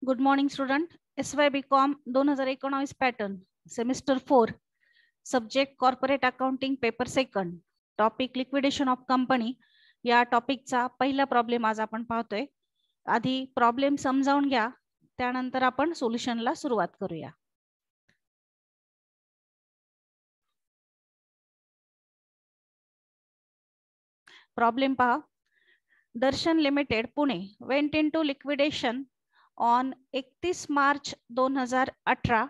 Good morning student. SY BCom 2019 pattern semester 4 subject corporate accounting paper second topic liquidation of company या टॉपिकचा पहिला problem आज आपण पाहतोय. आधी प्रॉब्लेम समजावून घ्या, त्यानंतर आपण सोल्युशनला सुरुवात करूया. प्रॉब्लेम पहा. Darshan limited Pune went into liquidation on 31 March 2018.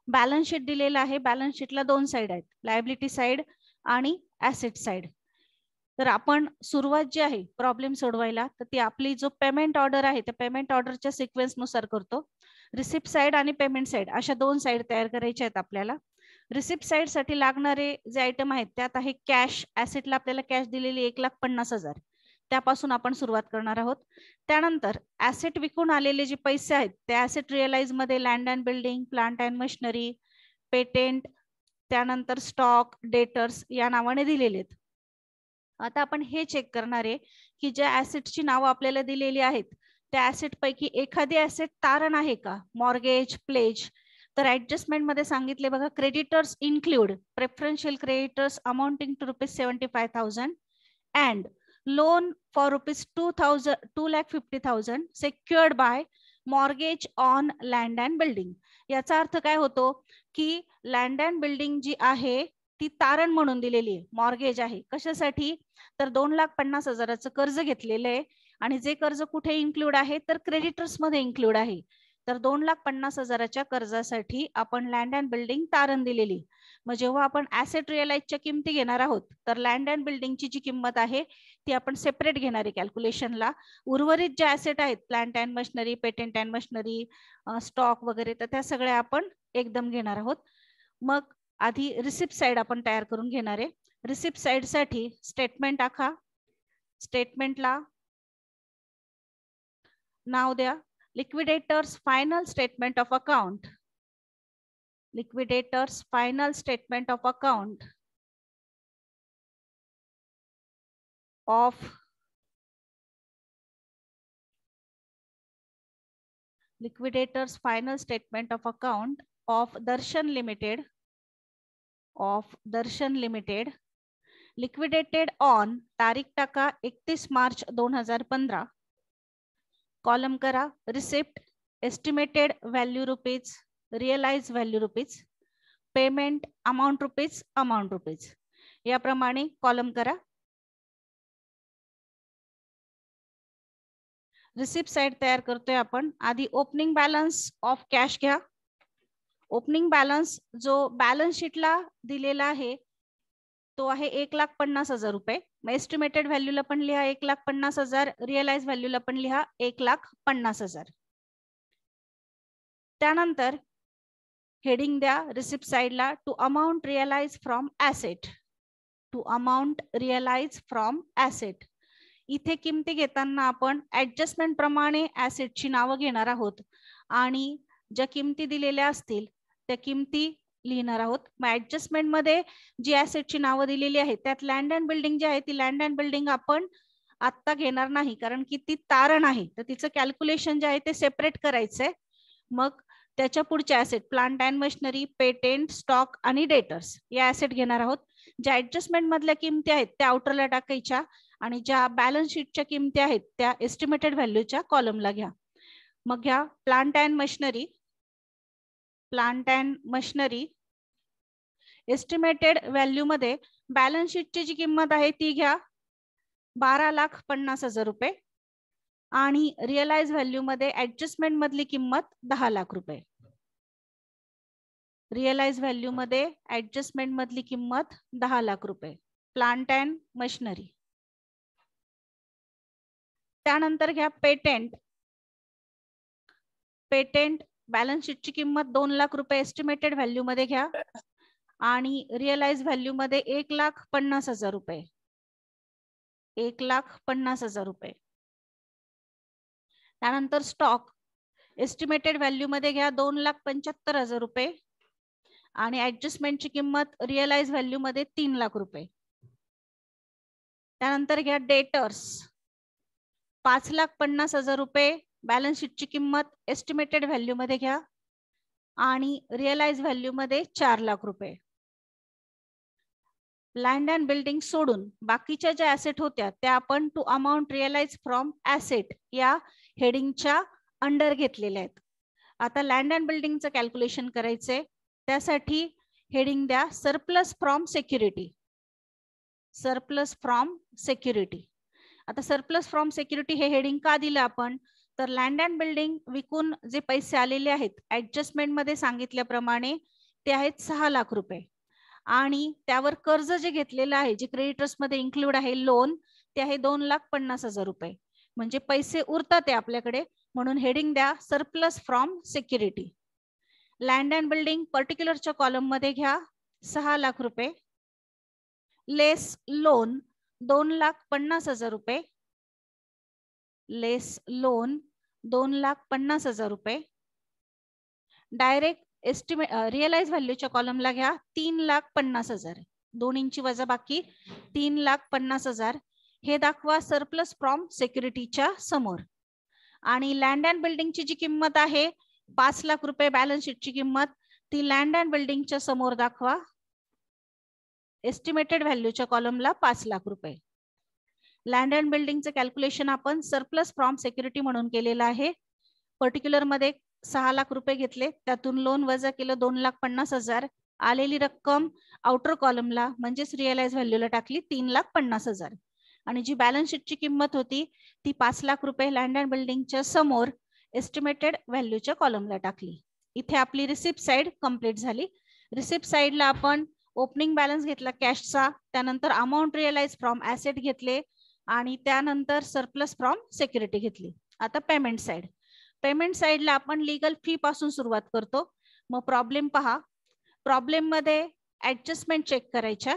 Balance sheet दिलेला आहे. बॅलन्स शीटला दोन साइड आहेत, लायबिलिटी साइड आणि ऍसेट साइड. तर आपण सुरुवात जी आहे प्रॉब्लेम सोडवायला, तर ती आपली जो पेमेंट ऑर्डर आहे त्या पेमेंट ऑर्डरच्या सिक्वेन्स नुसार करतो. रिसिप्ट साइड आणि पेमेंट साइड अशा दोन साइड तयार करायच्या आहेत आपल्याला. रिसिप्ट साइड साठी लागणारे जे आयटम आहेत त्यात आहे कॅश. ऍसेटला आपल्याला कॅश दिलेली 1,50,000, त्यापासून आपण सुरुवात करणार आहोत. त्यानंतर ऍसेट विकून आलेले जे पैसे आहेत ते ऍसेट रिअलाइज मध्ये land and building, plant and machinery, patent, त्यानंतर स्टॉक, डेटर्स या नावाने दिलेले आहेत. आता आपण हे चेक करणार आहे की ज्या ऍसेटची नावं आपल्याला दिलेली आहेत त्या ऍसेट पैकी एखादी ऍसेट तारण आहे का, मॉर्गेज, प्लेज. तर ऍडजस्टमेंट मध्ये सांगितले बघा, creditors include preferential creditors amounting to ₹75,000 and loan for ₹2,50,000 secured by mortgage on land and building. याचा अर्थ काय होतो की लँड अँड बिल्डिंग जी आहे ती तारण म्हणून दिलेली आहे, मॉर्गेज आहे. कशासाठी? तर 2,50,000चं कर्ज घेतलेलं आहे आणि जे कर्ज कुठे इन्क्लूड आहे तर क्रेडिटर्स मध्ये इन्क्लूड आहे. तर 2,50,000च्या कर्जासाठी आपण लँड अँड बिल्डिंग तारण दिलेली. मग जेव्हा आपण ऍसेट रिअलाइजच्या किमती घेणार आहोत तर लँड अँड बिल्डिंगची जी किंमत आहे ती आपण सेपरेट घेणार आहे कॅल्क्युलेशनला. उर्वरित जे ऍसेट आहेत plant and machinery, patent and machinery, stock वगैरे, तर त्या सगळ्या आपण एकदम घेणार आहोत. मग आधी रिसिप्ट साइड आपण तयार करून घेणार आहे. रिसिप्ट साइड साठी स्टेटमेंट आखा. स्टेटमेंटला नाव द्या liquidators final statement of account. Liquidators final statement of account of liquidators final statement of account of Darshan Limited liquidated on तारीख टाका 31 मार्च 2015. कॉलम करा receipt, estimated value rupees, realise value rupees, payment amount rupees याप्रमाणे column करा. Receipt side तयार करतोय आपण. आधी opening balance of cash घ्या. ओपनिंग बॅलन्स जो बॅलन्स शीटला दिलेला आहे तो आहे 1,50,000 रुपये. मग एस्टिमेटेड व्हॅल्यूला पण लिहा 1,50,000, रिअलाइज व्हॅल्यूला पण लिहा 1,50,000. त्यानंतर हेडिंग द्या रिसिप्ट साइडला to amount realise from asset. To amount realise from asset. इथे किमती घेताना आपण ऍडजस्टमेंट प्रमाणे ऍसेटची नावं घेणार आहोत आणि ज्या किमती दिलेल्या असतील त्या किमती लिहिणार आहोत. मग ऍडजस्टमेंट मध्ये जी ऍसेटची नावं दिलेली आहेत त्यात लँड अँड बिल्डिंग जी आहे ती लँड अँड बिल्डिंग आपण आत्ता घेणार नाही, कारण की ती तारण आहे. तर तिचं कॅल्क्युलेशन जे आहे ते सेपरेट करायचंय. मग त्याच्या पुढच्या asset plant and machinery, patent, stock आणि डेटर्स या ऍसेट घेणार आहोत. ज्या ऍडजस्टमेंट मधल्या किमती आहेत त्या आउटरला टाकायच्या आणि ज्या बॅलन्स शीटच्या किमती आहेत त्या एस्टिमेटेड व्हॅल्यूच्या कॉलमला घ्या. मग घ्या plant and machinery. Estimated value मध्ये बॅलन्स शीटची जी किंमत आहे ती घ्या 12,50,000 रुपये आणि रिअलाइज व्हॅल्यू मध्ये ऍडजस्टमेंट मधली किंमत 10 लाख रुपये. रिअलाइज व्हॅल्यू मध्ये ऍडजस्टमेंट मधली किंमत 10 लाख रुपये. Plant and machinery. त्यानंतर घ्या पेटेंट बॅलन्स शीटची किंमत 2 लाख रुपये एस्टिमेटेड व्हॅल्यू मध्ये घ्या आणि रिअलाइज व्हॅल्यू मध्ये 1,50,000 रुपये. 1,50,000 रुपये. त्यानंतर स्टॉक एस्टिमेटेड व्हॅल्यू मध्ये घ्या 2,75,000 रुपये आणि ऍडजस्टमेंटची किंमत रिअलाइज व्हॅल्यू मध्ये 3 लाख रुपये. त्यानंतर घ्या डेटर्स 5,50,000 रुपये बॅलन्स शीटची किंमत एस्टिमेटेड व्हॅल्यू मध्ये घ्या आणि रिअलाइज व्हॅल्यू मध्ये 4 लाख रुपये. लँड अँड बिल्डिंग सोडून बाकीच्या ज्या ऍसेट होत्या त्या आपण to amount realise from asset या हेडिंगच्या अंडर घेतलेल्या आहेत. आता लँड अँड बिल्डिंगचं कॅल्क्युलेशन करायचंय, त्यासाठी हेडिंग द्या surplus from security. Surplus from security. आता सरप्लस फ्रॉम सिक्युरिटी हे हेडिंग का दिलं आपण, तर लँड अँड बिल्डिंग विकून जे पैसे आलेले आहेत ऍडजस्टमेंट मध्ये सांगितल्याप्रमाणे ते आहेत 6 लाख रुपये आणि त्यावर कर्ज जे घेतलेलं आहे जे क्रेडिटर्स मध्ये इन्क्लूड आहे लोन ते आहे 2,50,000 रुपये. म्हणजे पैसे उरतात ते आपल्याकडे, म्हणून हेडिंग द्या surplus from security. Land and building पर्टिक्युलरच्या कॉलम मध्ये घ्या 6 लाख रुपये लेस लोन 2,50,000 रुपये. लेस लोन 2,50,000 रुपये. डायरेक्ट एस्टिमेट रिअलाइज व्हॅल्यूच्या कॉलमला घ्या 3,50,000. दोन्हींची वजा बाकी 3,50,000 हे दाखवा सरप्लस फ्रॉम सिक्युरिटीच्या समोर. आणि लँड अँड बिल्डिंगची जी किंमत आहे 5 लाख रुपये बॅलन्स शीटची किंमत ती लँड अँड बिल्डिंगच्या समोर दाखवा. एस्टिमेटेड व्हॅल्यूच्या कॉलमला 5 लाख रुपये. लँड अँड बिल्डिंगचं कॅल्क्युलेशन आपण सरप्लस फ्रॉम सिक्युरिटी म्हणून केलेलं आहे. पर्टिक्युलर मध्ये 6 लाख रुपये घेतले, त्यातून लोन वजा केलं 2,50,000. आलेली रक्कम आउटर कॉलमला म्हणजेच रिअलाइज व्हॅल्यूला टाकली 3,50,000 आणि जी बॅलन्स शीटची किंमत होती ती 5 लाख रुपये लँड अँड बिल्डिंगच्या समोर एस्टिमेटेड व्हॅल्यूच्या कॉलमला टाकली. इथे आपली रिसिप्ट साइड कंप्लीट झाली. रिसिप्ट साइडला आपण ओपनिंग बॅलन्स घेतला कॅशचा, त्यानंतर अमाऊंट रिअलाइज फ्रॉम ऍसेट घेतले आणि त्यानंतर सरप्लस फ्रॉम सिक्युरिटी घेतली. आता पेमेंट साइड. पेमेंट साइडला आपण लीगल फी पासून सुरुवात करतो. मग प्रॉब्लेम पहा. प्रॉब्लेम मध्ये ऍडजस्टमेंट चेक करायच्या.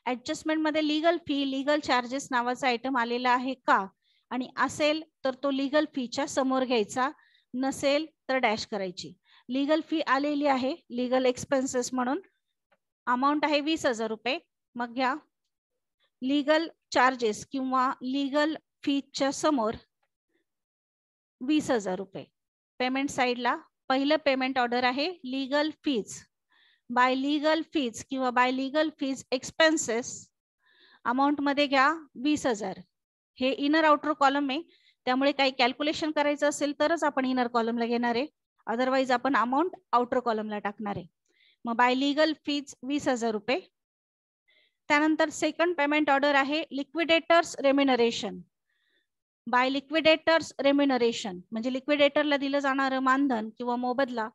ऍडजस्टमेंट मध्ये लीगल फी लीगल चार्जेस नावाचा आयटम आलेला आहे का, आणि असेल तर तो लीगल फीच्या समोर घ्यायचा, नसेल तर डॅश करायची. लीगल फी आलेली आहे लीगल एक्सपेन्सेस म्हणून, अमाऊंट आहे 20,000 रुपये. मग घ्या लीगल चार्जेस किंवा लीगल फीच्या समोर 20,000 रुपये. पेमेंट साइडला पहिलं पेमेंट ऑर्डर आहे legal fees. By legal fees किंवा by legal fees expenses amount मध्ये घ्या 20,000. हे इनर आउटर कॉलम आहे, त्यामुळे काही कॅल्क्युलेशन करायचं असेल तरच आपण इनर कॉलमला घेणार आहे, अदरवाईज आपण अमाऊंट आउटर कॉलमला टाकणार आहे. मग बाय लीगल फीज 20,000 रुपये. त्यानंतर सेकंड पेमेंट ऑर्डर आहे liquidators remuneration. By liquidators remuneration म्हणजे लिक्विडेटरला दिलं जाणारं मानधन किंवा मोबदला,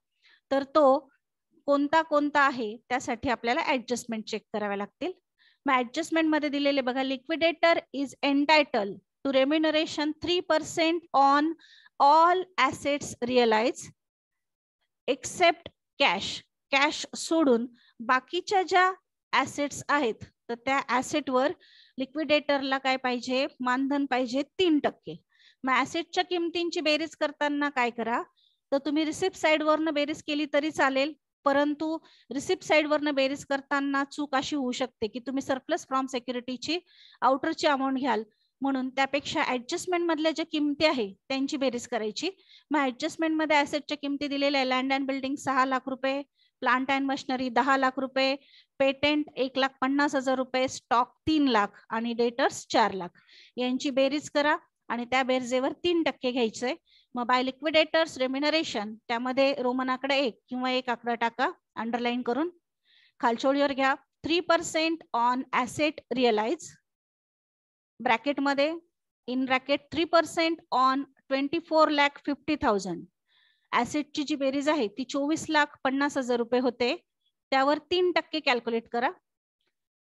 तर तो कोणता कोणता आहे त्यासाठी आपल्याला ऍडजस्टमेंट चेक कराव्या लागतील. मग ऍडजस्टमेंट मध्ये दिलेले बघा, liquidator is entitled to remuneration 3% on all assets realise except cash. Cash सोडून बाकीच्या ज्या ऍसेट्स आहेत तर त्या ऍसेटवर लिक्विडेटरला काय पाहिजे, मानधन पाहिजे 3%. मग ऍसेटच्या किमतींची बेरीज करताना काय करा, तर तुम्ही रिसिप्ट साइड वरनं बेरीज केली तरी चालेल, परंतु रिसिप्ट साइड वरनं बेरीज करताना चूक अशी होऊ शकते की तुम्ही सरप्लस फ्रॉम सिक्युरिटीची आउटरची अमाऊंट घ्याल, म्हणून त्यापेक्षा ऍडजस्टमेंट मधल्या ज्या किमती आहे त्यांची बेरीज करायची. मग ऍडजस्टमेंट मध्ये ऍसेटच्या किमती दिलेल्या आहे. लँड अँड बिल्डिंग 6 लाख रुपये, प्लांट अँड मशिनरी 10 लाख रुपये, पेटेंट 1,50,000 रुपये, स्टॉक 3 लाख आणि डेटर्स 4 लाख. यांची बेरीज करा आणि त्या बेरजेवर 3% घ्यायचंय. मग बाय लिक्विडेटर्स रेम्युनरेशन त्यामध्ये रोमन आकडा 1 किंवा 1 आकडा टाका अंडरलाईन करून. खालच्या ओळीवर घ्या 3% ऑन ऍसेट रिअलाइज ब्रॅकेट मध्ये इन ब्रॅकेट 3% ऑन 24,50,000. ऍसेटची जी बेरीज आहे ती 24,50,000 रुपये होते, त्यावर 3% कॅल्क्युलेट करा.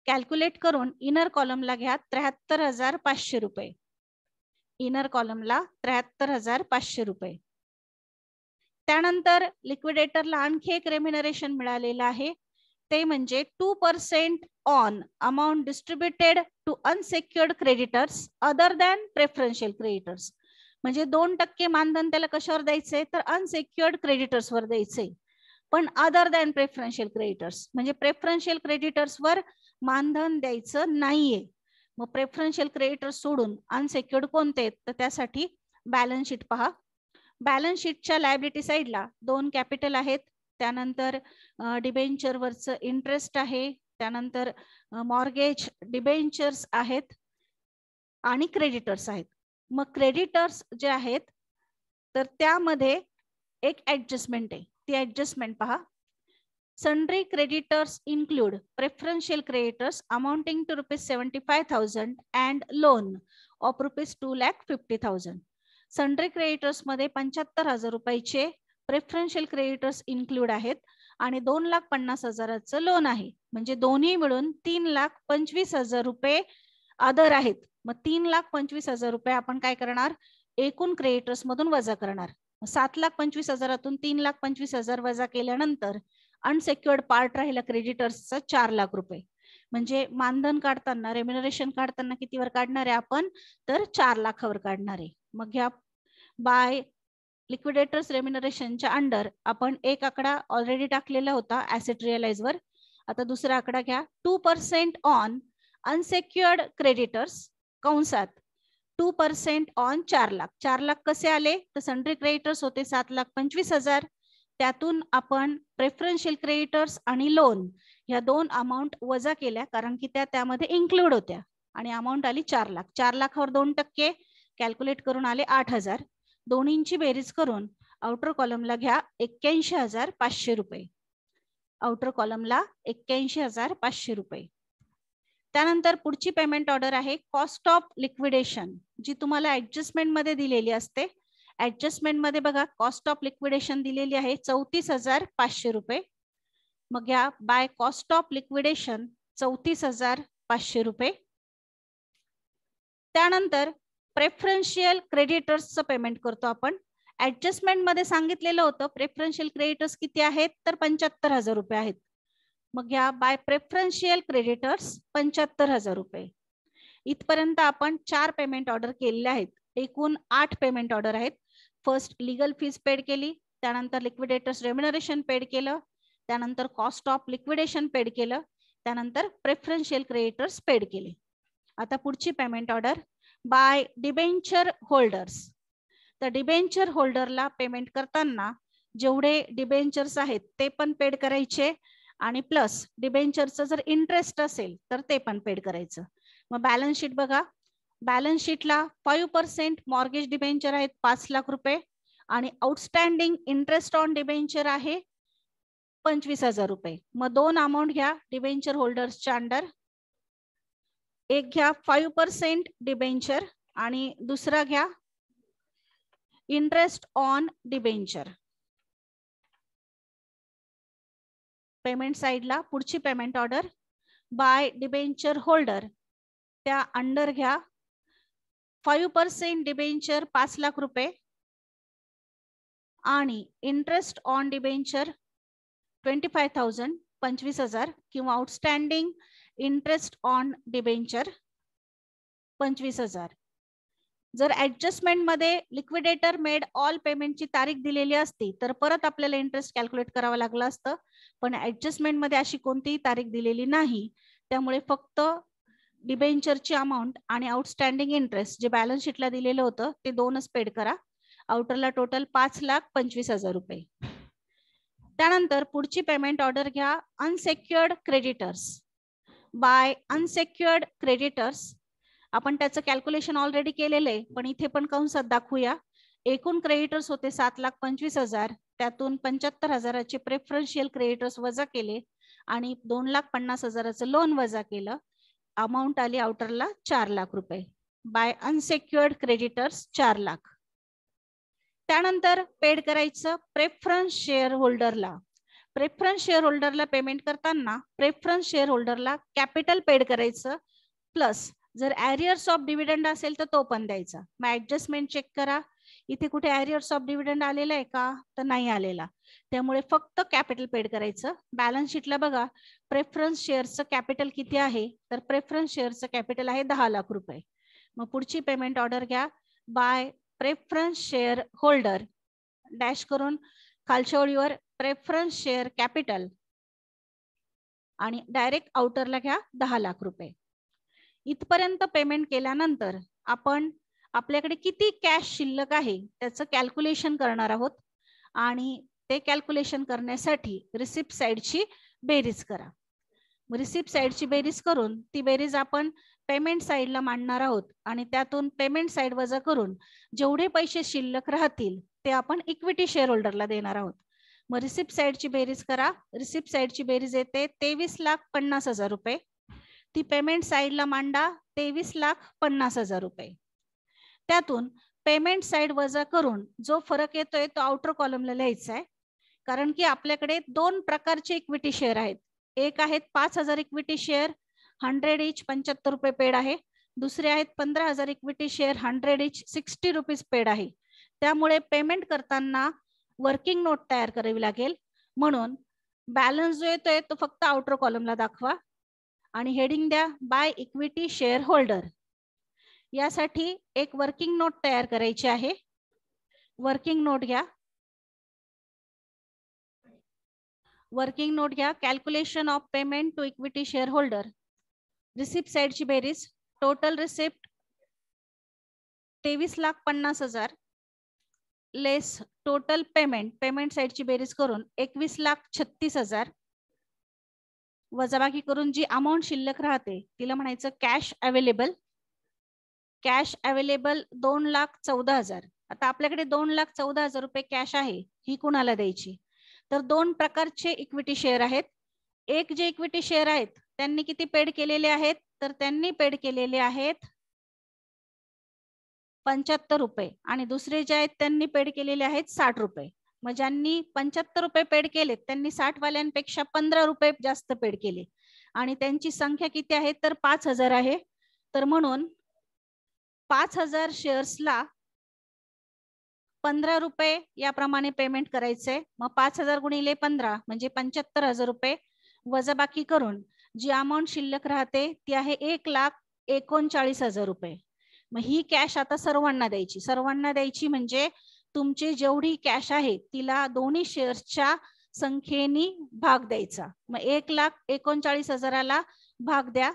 कॅल्क्युलेट करून इनर कॉलमला घ्या 73,500 रुपये. इनर कॉलमला 73,500 रुपये. त्यानंतर लिक्विडेटरला आणखी एक रेम्युनरेशन मिळालेलं आहे, ते म्हणजे 2% on amount distributed to unsecured creditors other than preferential creditors. म्हणजे 2% मानधन त्याला कशावर द्यायचंय, तर अनसेक्युअर्ड क्रेडिटर्स वर द्यायचंय, पण अदर दॅन प्रेफरन्शियल क्रेडिटर्स म्हणजे प्रेफरन्शियल क्रेडिटर्स वर मानधन द्यायचं नाहीये. मग प्रेफरन्शियल क्रेडिटर्स सोडून अनसेक्युअर्ड कोणते आहेत, तर त्यासाठी बॅलन्स शीट पहा. बॅलन्स शीटच्या लायबिलिटी साईडला 2 कॅपिटल आहेत, त्यानंतर डिबेंचरवरचं इंटरेस्ट आहे, त्यानंतर मॉर्गेज डिबेंचर्स आहेत आणि क्रेडिटर्स आहेत. मग क्रेडिटर्स जे आहेत तर त्यामध्ये एक ऍडजस्टमेंट आहे, ती ऍडजस्टमेंट पहा. Sundry creditors include preferential creditors amounting to ₹75,000 and loan of ₹2,50,000. Sundry creditors मध्ये 75,000 रुपयाचे प्रेफरन्शियल क्रेडिटर्स इन्क्लूड आहेत आणि 2,50,000चं लोन आहे. म्हणजे दोन्ही मिळून 3,25,000 रुपये अदर आहेत. मग 3,25,000 रुपये आपण काय करणार, एकूण क्रेडिटर्स मधून वजा करणार. 7,25,000तून 3,25,000 वजा केल्यानंतर अनसेक्युअर्ड पार्ट राहिला क्रेडिटर्सचा 4,00,000 रुपये. म्हणजे मानधन काढताना, रेम्युनरेशन काढताना कितीवर काढणार आहे आपण, तर 4,00,000वर काढणार आहे. मग ह्या बाय लिक्विडेटर्स रेम्युनरेशनच्या अंडर आपण एक आकडा ऑलरेडी टाकलेला होता ऍसेट रिअलाइज वर. आता दुसरा आकडा घ्या. 2% ऑन अनसेक्युअर्ड क्रेडिटर्स कंसात 2% ऑन 4,00,000. 4,00,000 कसे आले, तर सन्ड्री क्रेडिटर्स होते 7,25,000, त्यातून आपण प्रेफरन्शियल क्रेडिटर्स आणि लोन ह्या 2 अमाऊंट वजा केल्या कारण की त्या त्यामध्ये इन्क्लूड होत्या आणि अमाऊंट आली 4,00,000. 4,00,000वर 2% कॅल्क्युलेट करून आले 8,000. दोन्हींची बेरीज करून आउटर कॉलमला घ्या 81,500 रुपये. आउटर कॉलमला 81,500 रुपये. त्यानंतर पुढची पेमेंट ऑर्डर आहे कॉस्ट ऑफ लिक्विडेशन, जी तुम्हाला ऍडजस्टमेंट मध्ये दिलेली असते. ऍडजस्टमेंट मध्ये बघा कॉस्ट ऑफ लिक्विडेशन दिलेली आहे 34,500 रुपये. मग या बाय कॉस्ट ऑफ लिक्विडेशन 34,500 रुपये. त्यानंतर प्रेफरन्शियल क्रेडिटर्सचं पेमेंट करतो आपण. ऍडजस्टमेंट मध्ये सांगितलेलं होतं प्रेफरन्शियल क्रेडिटर्स किती आहेत, तर 75,000 रुपये आहेत. मग या बाय प्रेफरन्शियल क्रेडिटर्स 75,000 रुपये. इथपर्यंत आपण 4 पेमेंट ऑर्डर केलेले आहेत. एकूण 8 पेमेंट ऑर्डर आहेत. फर्स्ट लिगल फीज पेड केली, त्यानंतर लिक्विडेटर्स रेम्युनरेशन पेड केलं, त्यानंतर कॉस्ट ऑफ लिक्विडेशन पेड केलं, त्यानंतर प्रेफरन्शियल क्रेडिटर्स पेड केले. आता पुढची payment order by debenture holders. तर डिबेंचर होल्डरला पेमेंट करताना जेवढे डिबेंचर्स आहेत ते पण पेड करायचे आणि प्लस डिबेंचरचं जर इंटरेस्ट असेल तर ते पण पेड करायचं. मग बॅलन्स शीट बघा. बॅलन्स शीटला 5% मॉर्गेज डिबेंचर आहेत 5,00,000 रुपये आणि आउटस्टँडिंग इंटरेस्ट ऑन डिबेंचर आहे 25,000 रुपये. मग 2 अमाऊंट घ्या डिबेंचर होल्डर्सच्या अंडर. एक घ्या 5% डिबेंचर आणि दुसरा घ्या इंटरेस्ट ऑन डिबेंचर. पेमेंट साइडला पुढची payment order by debenture holder, त्या अंडर घ्या 5% डिबेंचर 5,00,000 रुपये आणि इंटरेस्ट ऑन डिबेंचर 25,000 25,000 किंवा आउटस्टँडिंग इंटरेस्ट ऑन डिबेंचर 25,000. जर ऍडजस्टमेंट मध्ये लिक्विडेटर मेड ऑल पेमेंटची तारीख दिलेली असती तर परत आपल्याला इंटरेस्ट कॅल्क्युलेट करावं लागलं असतं, पण ऍडजस्टमेंट मध्ये अशी कोणतीही तारीख दिलेली नाही. त्यामुळे फक्त डिबेंचरची अमाऊंट आणि आउटस्टँडिंग इंटरेस्ट जे बॅलन्स शीटला दिलेलं होतं ते 2च पेड करा. आउटरला टोटल 5,25,000 रुपये. त्यानंतर पुढची पेमेंट ऑर्डर घ्या unsecured creditors. By unsecured creditors आपण त्याचं कॅल्क्युलेशन ऑलरेडी केलेलं आहे, पण इथे पण कंसात दाखवूया. एकूण क्रेडिटर्स होते 7,25,000, त्यातून 75,000चे प्रेफरन्शियल क्रेडिटर्स वजा केले आणि 2,50,000चं लोन वजा केलं. अमाऊंट आली आउटरला 4,00,000 रुपये. By unsecured creditors 4,00,000. त्यानंतर पेड करायचं प्रेफरन्स शेअर होल्डरला. प्रेफरन्स शेअर होल्डरला पेमेंट करताना प्रेफरन्स शेअर होल्डरला कॅपिटल पेड करायचं, प्लस जर एरियर्स ऑफ डिव्हिडंड असेल तर तो पण द्यायचा. मग ऍडजस्टमेंट चेक करा, इथे कुठे एरियर्स ऑफ डिव्हिडंड आलेला आहे का, तर नाही आलेला. त्यामुळे फक्त कॅपिटल पेड करायचं. बॅलन्स शीटला बघा प्रेफरन्स शेअरचं कॅपिटल किती आहे, तर प्रेफरन्स शेअरचं कॅपिटल आहे 10,00,000 रुपये. मग पुढची पेमेंट ऑर्डर घ्या by preference share holder, dash करून खालच्या ओळीवर प्रेफरन्स शेअर कॅपिटल आणि डायरेक्ट आउटरला घ्या 10,00,000 रुपये. इथपर्यंत पेमेंट केल्यानंतर आपण आपल्याकडे किती कॅश शिल्लक आहे त्याचं कॅल्क्युलेशन करणार आहोत आणि ते कॅल्क्युलेशन करण्यासाठी रिसिप्ट साइडची बेरीज करा. रिसिप्ट साइडची बेरीज करून ती बेरीज आपण पेमेंट साइडला मांडणार आहोत आणि त्यातून पेमेंट साइड वजा करून जेवढे पैसे शिल्लक राहतील ते आपण इक्विटी शेअर होल्डरला देणार आहोत. मग रिसिप्ट साइडची बेरीज करा. रिसिप्ट साइडची बेरीज येते 23,50,000 रुपये. ती पेमेंट साइडला मांडा 23,50,000 रुपये. त्यातून पेमेंट साइड वजा करून जो फरक येतोय तो आउटर कॉलमला लिहायचा आहे. कारण की आपल्याकडे दोन प्रकारचे इक्विटी शेअर आहेत. एक आहेत 5,000 इक्विटी शेअर 100 इच 75 रुपये पेड आहे. दुसरे आहेत 15,000 इक्विटी शेअर 100 इच 60 रुपीज पेड आहे. त्यामुळे पेमेंट करताना वर्किंग नोट तयार करावी लागेल. म्हणून बॅलन्स जो येतोय तो फक्त आउटर कॉलमला दाखवा आणि हेडिंग द्या बाय इक्विटी शेअर होल्डर. यासाठी एक वर्किंग नोट तयार करायची आहे. वर्किंग नोट घ्या. वर्किंग नोट घ्या. Calculation of payment to equity share holder. Receipt साइडची बेरीज total receipt 23,50,000 less total payment साइडची बेरीज करून 21,36,000 वजाबाकी करून जी अमाऊंट शिल्लक राहते तिला म्हणायचं कॅश अवेलेबल. Cash available 2,14,000. आता आपल्याकडे 2,14,000 रुपये कॅश आहे. ही कुणाला द्यायची? तर दोन प्रकारचे इक्विटी शेअर आहेत. एक जे इक्विटी शेअर आहेत त्यांनी किती पेड केलेले आहेत? तर त्यांनी पेड केलेले आहेत 75 रुपये आणि दुसरे जे आहेत त्यांनी पेड केलेले आहेत 60 रुपये. मग ज्यांनी 75 रुपये पेड केलेत त्यांनी 60 वाल्यांपेक्षा 15 रुपये जास्त पेड केले आणि त्यांची संख्या किती आहे? तर 5,000 आहे. तर म्हणून 5,000 शेअर्सला 15 रुपये याप्रमाणे पेमेंट करायचंय. मग 5,000 गुणिले 15 म्हणजे 75,000 रुपये वजाबाकी करून जी अमाऊंट शिल्लक राहते ती आहे 1,39,000 रुपये. मग ही कॅश आता सर्वांना द्यायची. सर्वांना द्यायची म्हणजे तुमची जेवढी कॅश आहे तिला दोन्ही शेअर्सच्या संख्येने भाग द्यायचा. मग 1,39,000ला भाग द्या.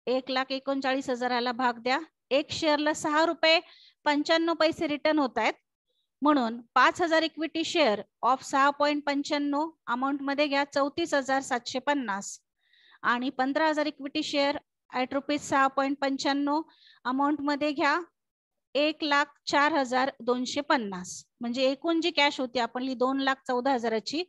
1,39,000ला भाग द्या. एक शेअरला 6 रुपये 95 पैसे रिटर्न होत आहेत. म्हणून 5,000 इक्विटी शेअर ऑफ 6.95 अमाऊंट मध्ये घ्या 34,750 आणि 15,000 इक्विटी शेअर ऍट ₹6.95 अमाऊंट मध्ये घ्या 1,04,250. म्हणजे एकूण जी कॅश होती आपली 2,14,000ची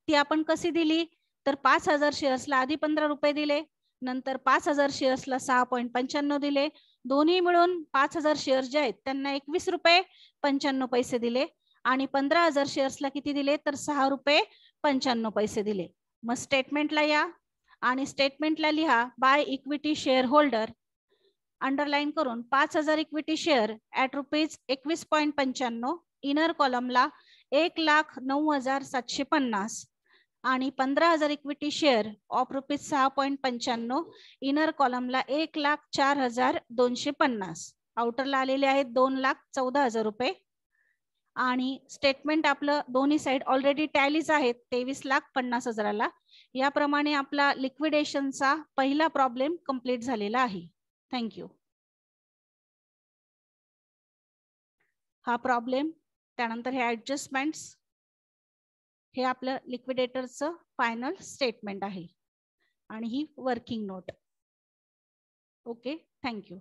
ती आपण कशी दिली? तर 5,000 शेअर्सला आधी 15 रुपये दिले, नंतर 5,000 शेअर्सला 6.95 दिले. दोन्ही मिळून 5,000 शेअर्स जे आहेत त्यांना 21 रुपये 95 पैसे दिले आणि 15,000 शेअर्सला किती दिले? तर 6 रुपये 95 पैसे दिले. मग स्टेटमेंटला या आणि स्टेटमेंटला लिहा by equity share holder. Underline करून 5,000 इक्विटी शेअर ऍट ₹21.95 इनर कॉलमला 1,09,750 आणि 15,000 इक्विटी शेअर ऑफ ₹6.95 इनर कॉलमला 1,04,250. आउटरला आलेले आहेत 2,14,000 रुपये आणि स्टेटमेंट आपलं दोन्ही साइड ऑलरेडी टॅलीज आहेत 23,50,000ला. याप्रमाणे आपला लिक्विडेशनचा पहिला प्रॉब्लेम कंप्लीट झालेला आहे. थँक्यू. हा प्रॉब्लेम त्यानंतर हे ऍडजस्टमेंट्स हे आपलं लिक्विडेटरचं फायनल स्टेटमेंट आहे आणि ही वर्किंग नोट. Okay, thank you.